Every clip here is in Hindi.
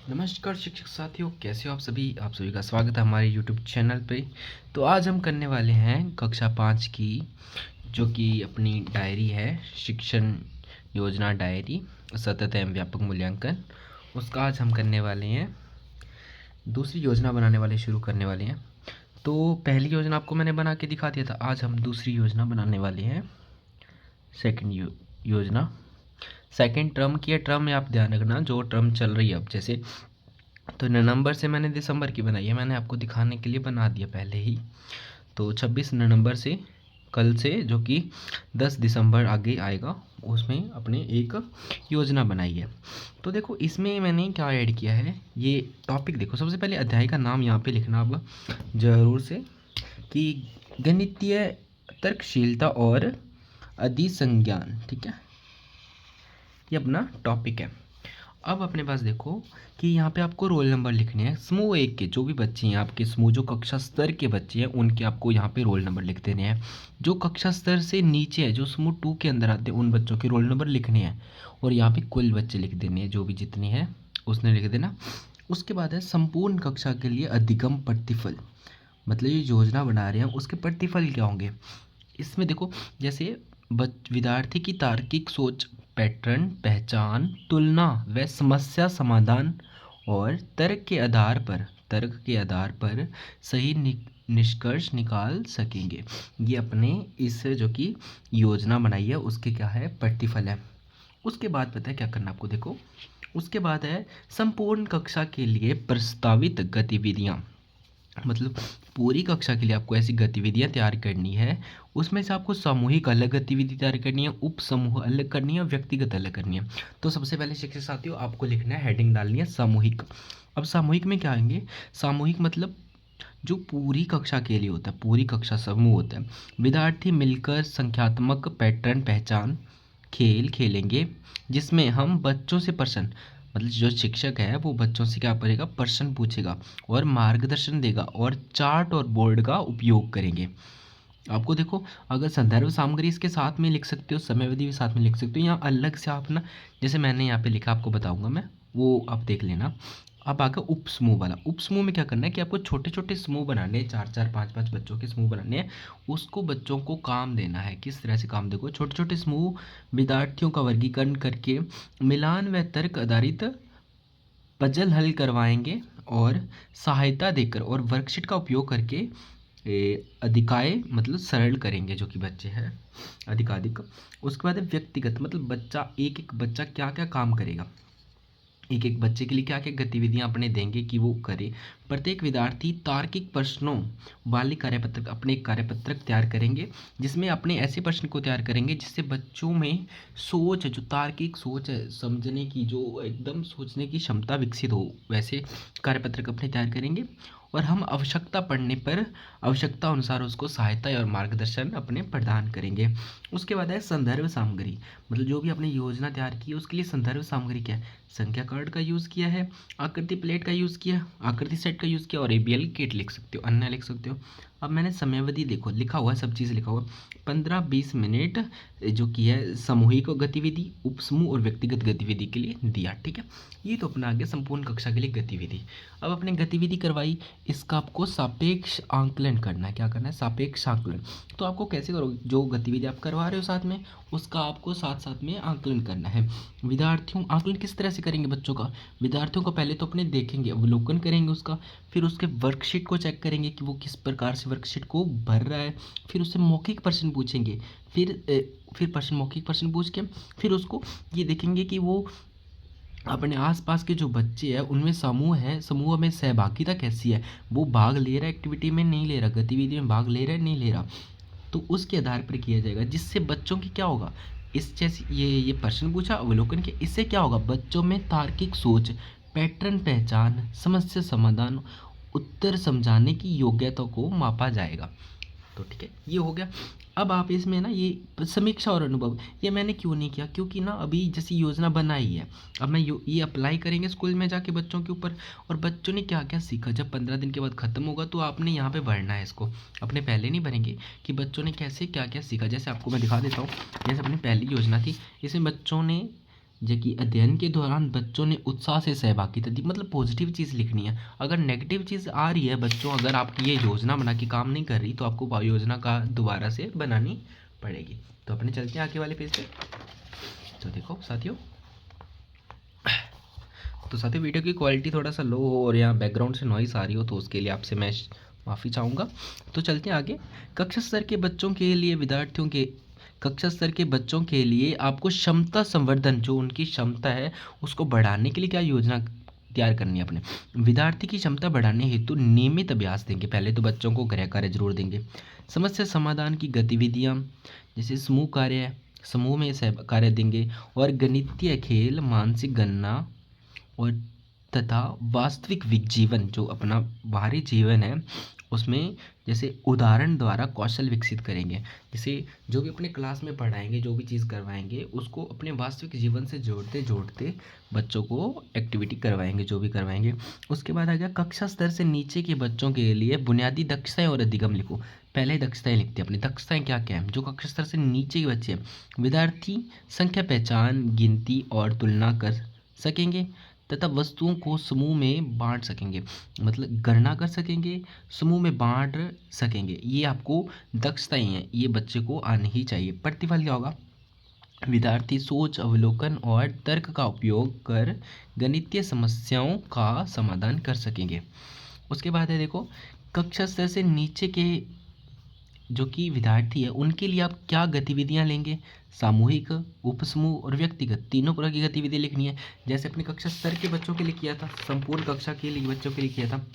नमस्कार शिक्षक साथियों, कैसे हो आप सभी का स्वागत है हमारे यूट्यूब चैनल पे। तो आज हम करने वाले हैं कक्षा 5 की जो कि अपनी डायरी है, शिक्षण योजना डायरी सतत एवं व्यापक मूल्यांकन। उसका आज हम करने वाले हैं, दूसरी योजना बनाने वाले शुरू करने वाले हैं। तो पहली योजना आपको मैंने बना के दिखा दिया था, आज हम दूसरी योजना बनाने वाले हैं। सेकंड योजना, सेकंड टर्म की है। टर्म में आप ध्यान रखना, जो टर्म चल रही है अब, जैसे तो नवंबर से मैंने दिसंबर की बनाई है, मैंने आपको दिखाने के लिए बना दिया पहले ही। तो 26 नवंबर से, कल से, जो कि 10 दिसंबर आगे आएगा, उसमें अपने एक योजना बनाई है। तो देखो इसमें मैंने क्या ऐड किया है, ये टॉपिक देखो। सबसे पहले अध्याय का नाम यहाँ पे लिखना अब ज़रूर से, कि गणितीय तर्कशीलता और अधिसंज्ञान। ठीक है, ये अपना टॉपिक है। अब अपने पास देखो कि यहाँ पे आपको रोल नंबर लिखने हैं। समूह 1 के जो भी बच्चे हैं, आपके समूह जो कक्षा स्तर के बच्चे हैं, उनके आपको यहाँ पे रोल नंबर लिख देने हैं। जो कक्षा स्तर से नीचे है, जो समूह 2 के अंदर आते हैं, उन बच्चों के रोल नंबर लिखने हैं। और यहाँ पे कुल बच्चे लिख देने हैं, जो भी जितने हैं उसने लिख देना। उसके बाद है संपूर्ण कक्षा के लिए अधिगम प्रतिफल, मतलब ये योजना बना रहे हैं उसके प्रतिफल क्या होंगे। इसमें देखो, जैसे विद्यार्थी की तार्किक सोच, पैटर्न पहचान, तुलना व समस्या समाधान और तर्क के आधार पर सही निष्कर्ष निकाल सकेंगे। ये अपने इस जो कि योजना बनाई है उसके क्या है, प्रतिफल है। उसके बाद पता है क्या करना आपको, देखो उसके बाद है संपूर्ण कक्षा के लिए प्रस्तावित गतिविधियाँ। मतलब पूरी कक्षा के लिए आपको ऐसी गतिविधियाँ तैयार करनी है। उसमें से आपको सामूहिक अलग गतिविधि तैयार करनी है, उप समूह अलग करनी है, व्यक्तिगत अलग करनी है। तो सबसे पहले शिक्षक साथियों आपको लिखना है, हेडिंग डालनी है सामूहिक। अब सामूहिक में क्या आएंगे, सामूहिक मतलब जो पूरी कक्षा के लिए होता है, पूरी कक्षा समूह होता है। विद्यार्थी मिलकर संख्यात्मक पैटर्न पहचान खेल खेलेंगे, जिसमें हम बच्चों से प्रश्न, मतलब जो शिक्षक है वो बच्चों से क्या करेगा, प्रश्न पूछेगा और मार्गदर्शन देगा, और चार्ट और बोर्ड का उपयोग करेंगे। आपको देखो, अगर संदर्भ सामग्री इसके साथ में लिख सकते हो, समयावधि भी साथ में लिख सकते हो, यहाँ अलग से आप ना, जैसे मैंने यहाँ पे लिखा आपको बताऊंगा मैं, वो आप देख लेना। अब आगे उप समूह वाला। उप समूह में क्या करना है कि आपको छोटे छोटे समूह बनाने हैं, 4 4 5 5 बच्चों के समूह बनाने हैं। उसको बच्चों को काम देना है। किस तरह से काम, देखो छोटे छोटे समूह विद्यार्थियों का वर्गीकरण करके मिलान व तर्क आधारित पजल हल करवाएंगे, और सहायता देकर और वर्कशीट का उपयोग करके अधिकाय मतलब सरल करेंगे, जो कि बच्चे हैं अधिकाधिक। उसके बाद है व्यक्तिगत, मतलब बच्चा एक एक बच्चा क्या क्या काम करेगा, एक एक बच्चे के लिए क्या क्या गतिविधियां अपने देंगे कि वो करे। प्रत्येक विद्यार्थी तार्किक प्रश्नों वाली कार्यपत्रक, अपने एक कार्यपत्रक तैयार करेंगे, जिसमें अपने ऐसे प्रश्न को तैयार करेंगे जिससे बच्चों में सोच, जो तार्किक सोच है, समझने की, जो एकदम सोचने की क्षमता विकसित हो, वैसे कार्यपत्रक अपने तैयार करेंगे। और हम आवश्यकता पड़ने पर आवश्यकता अनुसार उसको सहायता और मार्गदर्शन अपने प्रदान करेंगे। उसके बाद है संदर्भ सामग्री, मतलब जो भी आपने योजना तैयार की है उसके लिए संदर्भ सामग्री क्या है, संख्या कार्ड का यूज़ किया है, आकृति प्लेट का यूज़ किया, आकृति सेट का यूज़ किया, और एबीएल किट लिख सकते हो, अन्य लिख सकते हो। अब मैंने समयावधि देखो लिखा हुआ है, सब चीज़ लिखा हुआ है, 15-20 मिनट जो कि है सामूहिक गतिविधि, उपसमूह और व्यक्तिगत गतिविधि के लिए दिया। ठीक है, ये तो अपना आ गया संपूर्ण कक्षा के लिए गतिविधि। अब अपने गतिविधि करवाई, इसका आपको सापेक्ष आंकलन करना है। क्या करना है, सापेक्ष आंकलन। तो आपको कैसे करोगे, जो गतिविधि आप करवा रहे हो साथ में, उसका आपको साथ साथ में आंकलन करना है। विद्यार्थियों, आंकलन किस तरह से करेंगे बच्चों का, विद्यार्थियों को पहले तो अपने देखेंगे, अवलोकन करेंगे उसका, फिर उसके वर्कशीट को चेक करेंगे कि वो किस प्रकार से वर्कशीट को भर रहा है, फिर उससे मौखिक प्रश्न पूछेंगे, फिर प्रश्न, मौखिक प्रश्न पूछ के फिर उसको ये देखेंगे कि वो अपने आसपास के जो बच्चे हैं उनमें समूह है, समूह में सहभागिता कैसी है, वो भाग ले रहा है एक्टिविटी में, नहीं ले रहा, गतिविधि में भाग ले रहा है नहीं ले रहा। तो उसके आधार पर किया जाएगा, जिससे बच्चों की क्या होगा, इस जैसे ये प्रश्न पूछा, अवलोकन किया, इससे क्या होगा, बच्चों में तार्किक सोच, पैटर्न पहचान, समस्या समाधान, उत्तर समझाने की योग्यता को मापा जाएगा। तो ठीक है, ये हो गया। अब आप इसमें ना ये समीक्षा और अनुभव, ये मैंने क्यों नहीं किया, क्योंकि ना अभी जैसी योजना बनाई है, अब मैं ये अप्लाई करेंगे स्कूल में जाके बच्चों के ऊपर, और बच्चों ने क्या क्या सीखा, जब 15 दिन के बाद ख़त्म होगा तो आपने यहाँ पे भरना है इसको, अपने पहले नहीं भरेंगे कि बच्चों ने कैसे क्या क्या सीखा। जैसे आपको मैं दिखा देता हूँ, जैसे अपनी पहली योजना थी, इसमें बच्चों ने जो कि अध्ययन के दौरान बच्चों ने उत्साह से सहभागिता दी, मतलब पॉजिटिव चीज़ लिखनी है। अगर नेगेटिव चीज़ आ रही है बच्चों, अगर आपकी ये योजना बना के काम नहीं कर रही तो आपको योजना का दोबारा से बनानी पड़ेगी। तो अपने चलते हैं आगे वाले पेज पे। तो देखो साथियों, तो साथियों वीडियो की क्वालिटी थोड़ा सा लो हो और यहाँ बैकग्राउंड से नॉइस आ रही हो तो उसके लिए आपसे मैं माफ़ी चाहूँगा। तो चलते हैं आगे। कक्षा स्तर के बच्चों के लिए विद्यार्थियों के कक्षा स्तर के बच्चों के लिए आपको क्षमता संवर्धन, जो उनकी क्षमता है उसको बढ़ाने के लिए क्या योजना तैयार करनी है अपने। विद्यार्थी की क्षमता बढ़ाने हेतु नियमित अभ्यास देंगे। पहले तो बच्चों को गृह कार्य जरूर देंगे। समस्या समाधान की गतिविधियाँ जैसे समूह कार्य, समूह में सह कार्य देंगे, और गणितीय खेल, मानसिक गणना और तथा वास्तविक जीवन, जो अपना बाहरी जीवन है उसमें जैसे उदाहरण द्वारा कौशल विकसित करेंगे। जैसे जो भी अपने क्लास में पढ़ाएंगे, जो भी चीज़ करवाएंगे उसको अपने वास्तविक जीवन से जोड़ते जोड़ते बच्चों को एक्टिविटी करवाएंगे, जो भी करवाएंगे। उसके बाद आ गया कक्षा स्तर से नीचे के बच्चों के लिए बुनियादी दक्षताएं और अधिगम लिखो। पहले दक्षताएं लिखते हैं अपनी। दक्षताएं क्या क्या है जो कक्षा स्तर से नीचे के बच्चे हैं। विद्यार्थी संख्या पहचान, गिनती और तुलना कर सकेंगे तथा वस्तुओं को समूह में बांट सकेंगे, मतलब गणना कर सकेंगे, समूह में बांट सकेंगे। ये आपको दक्षताएं हैं, ये बच्चे को आनी ही चाहिए। प्रतिफल क्या होगा। विद्यार्थी सोच, अवलोकन और तर्क का उपयोग कर गणितीय समस्याओं का समाधान कर सकेंगे। उसके बाद है देखो, कक्षा स्तर से नीचे के जो कि विद्यार्थी है उनके लिए आप क्या गतिविधियां लेंगे। सामूहिक, उपसमूह और व्यक्तिगत, तीनों प्रकार की गतिविधियां लिखनी है। जैसे अपने कक्षा स्तर के बच्चों के लिए किया था, संपूर्ण कक्षा के लिए बच्चों के लिए किया था,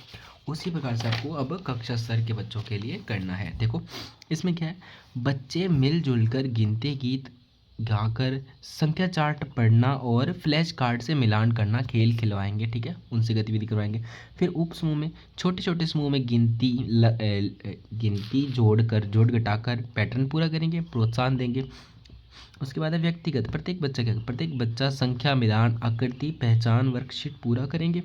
उसी प्रकार से आपको अब कक्षा स्तर के बच्चों के लिए करना है। देखो इसमें क्या है, बच्चे मिलजुल कर गिनते गीत गाकर, संख्या चार्ट पढ़ना और फ्लैश कार्ड से मिलान करना, खेल खिलवाएंगे, ठीक है, उनसे गतिविधि करवाएंगे। फिर उप समूह में, छोटे छोटे समूह में गिनती जोड़ घटाकर पैटर्न पूरा करेंगे, प्रोत्साहन देंगे। उसके बाद है व्यक्तिगत, प्रत्येक बच्चा संख्या, मिलान, आकृति पहचान वर्कशीट पूरा करेंगे।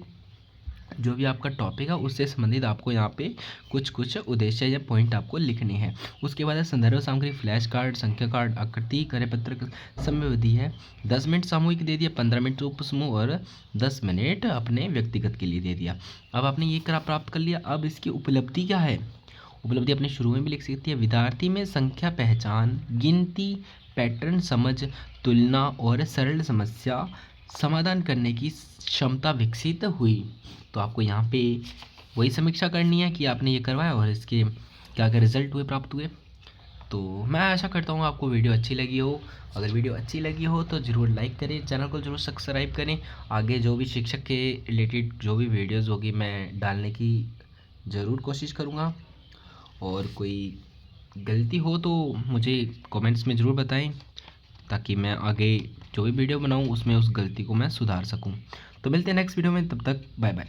जो भी आपका टॉपिक है उससे संबंधित आपको यहाँ पे कुछ उद्देश्य या पॉइंट आपको लिखने हैं। उसके बाद है संदर्भ सामग्री, फ्लैश कार्ड, संख्या कार्ड, आकृति, कार्यपत्र। समयावधि है 10 मिनट सामूहिक दे दिया, 15 मिनट उप समूह और 10 मिनट अपने व्यक्तिगत के लिए दे दिया। अब आपने ये प्राप्त कर लिया। अब इसकी उपलब्धि क्या है। उपलब्धि अपने शुरू में भी लिख सकती है। विद्यार्थी में संख्या पहचान, गिनती, पैटर्न समझ, तुलना और सरल समस्या समाधान करने की क्षमता विकसित हुई। तो आपको यहाँ पे वही समीक्षा करनी है कि आपने ये करवाया और इसके क्या क्या रिजल्ट हुए, प्राप्त हुए। तो मैं आशा करता हूँ आपको वीडियो अच्छी लगी हो। अगर वीडियो अच्छी लगी हो तो ज़रूर लाइक करें, चैनल को ज़रूर सब्सक्राइब करें। आगे जो भी शिक्षक के रिलेटेड जो भी वीडियोज़ होगी मैं डालने की ज़रूर कोशिश करूँगा। और कोई गलती हो तो मुझे कमेंट्स में ज़रूर बताएं, ताकि मैं आगे जो भी वीडियो बनाऊं उसमें उस गलती को मैं सुधार सकूं। तो मिलते हैं नेक्स्ट वीडियो में, तब तक बाय बाय।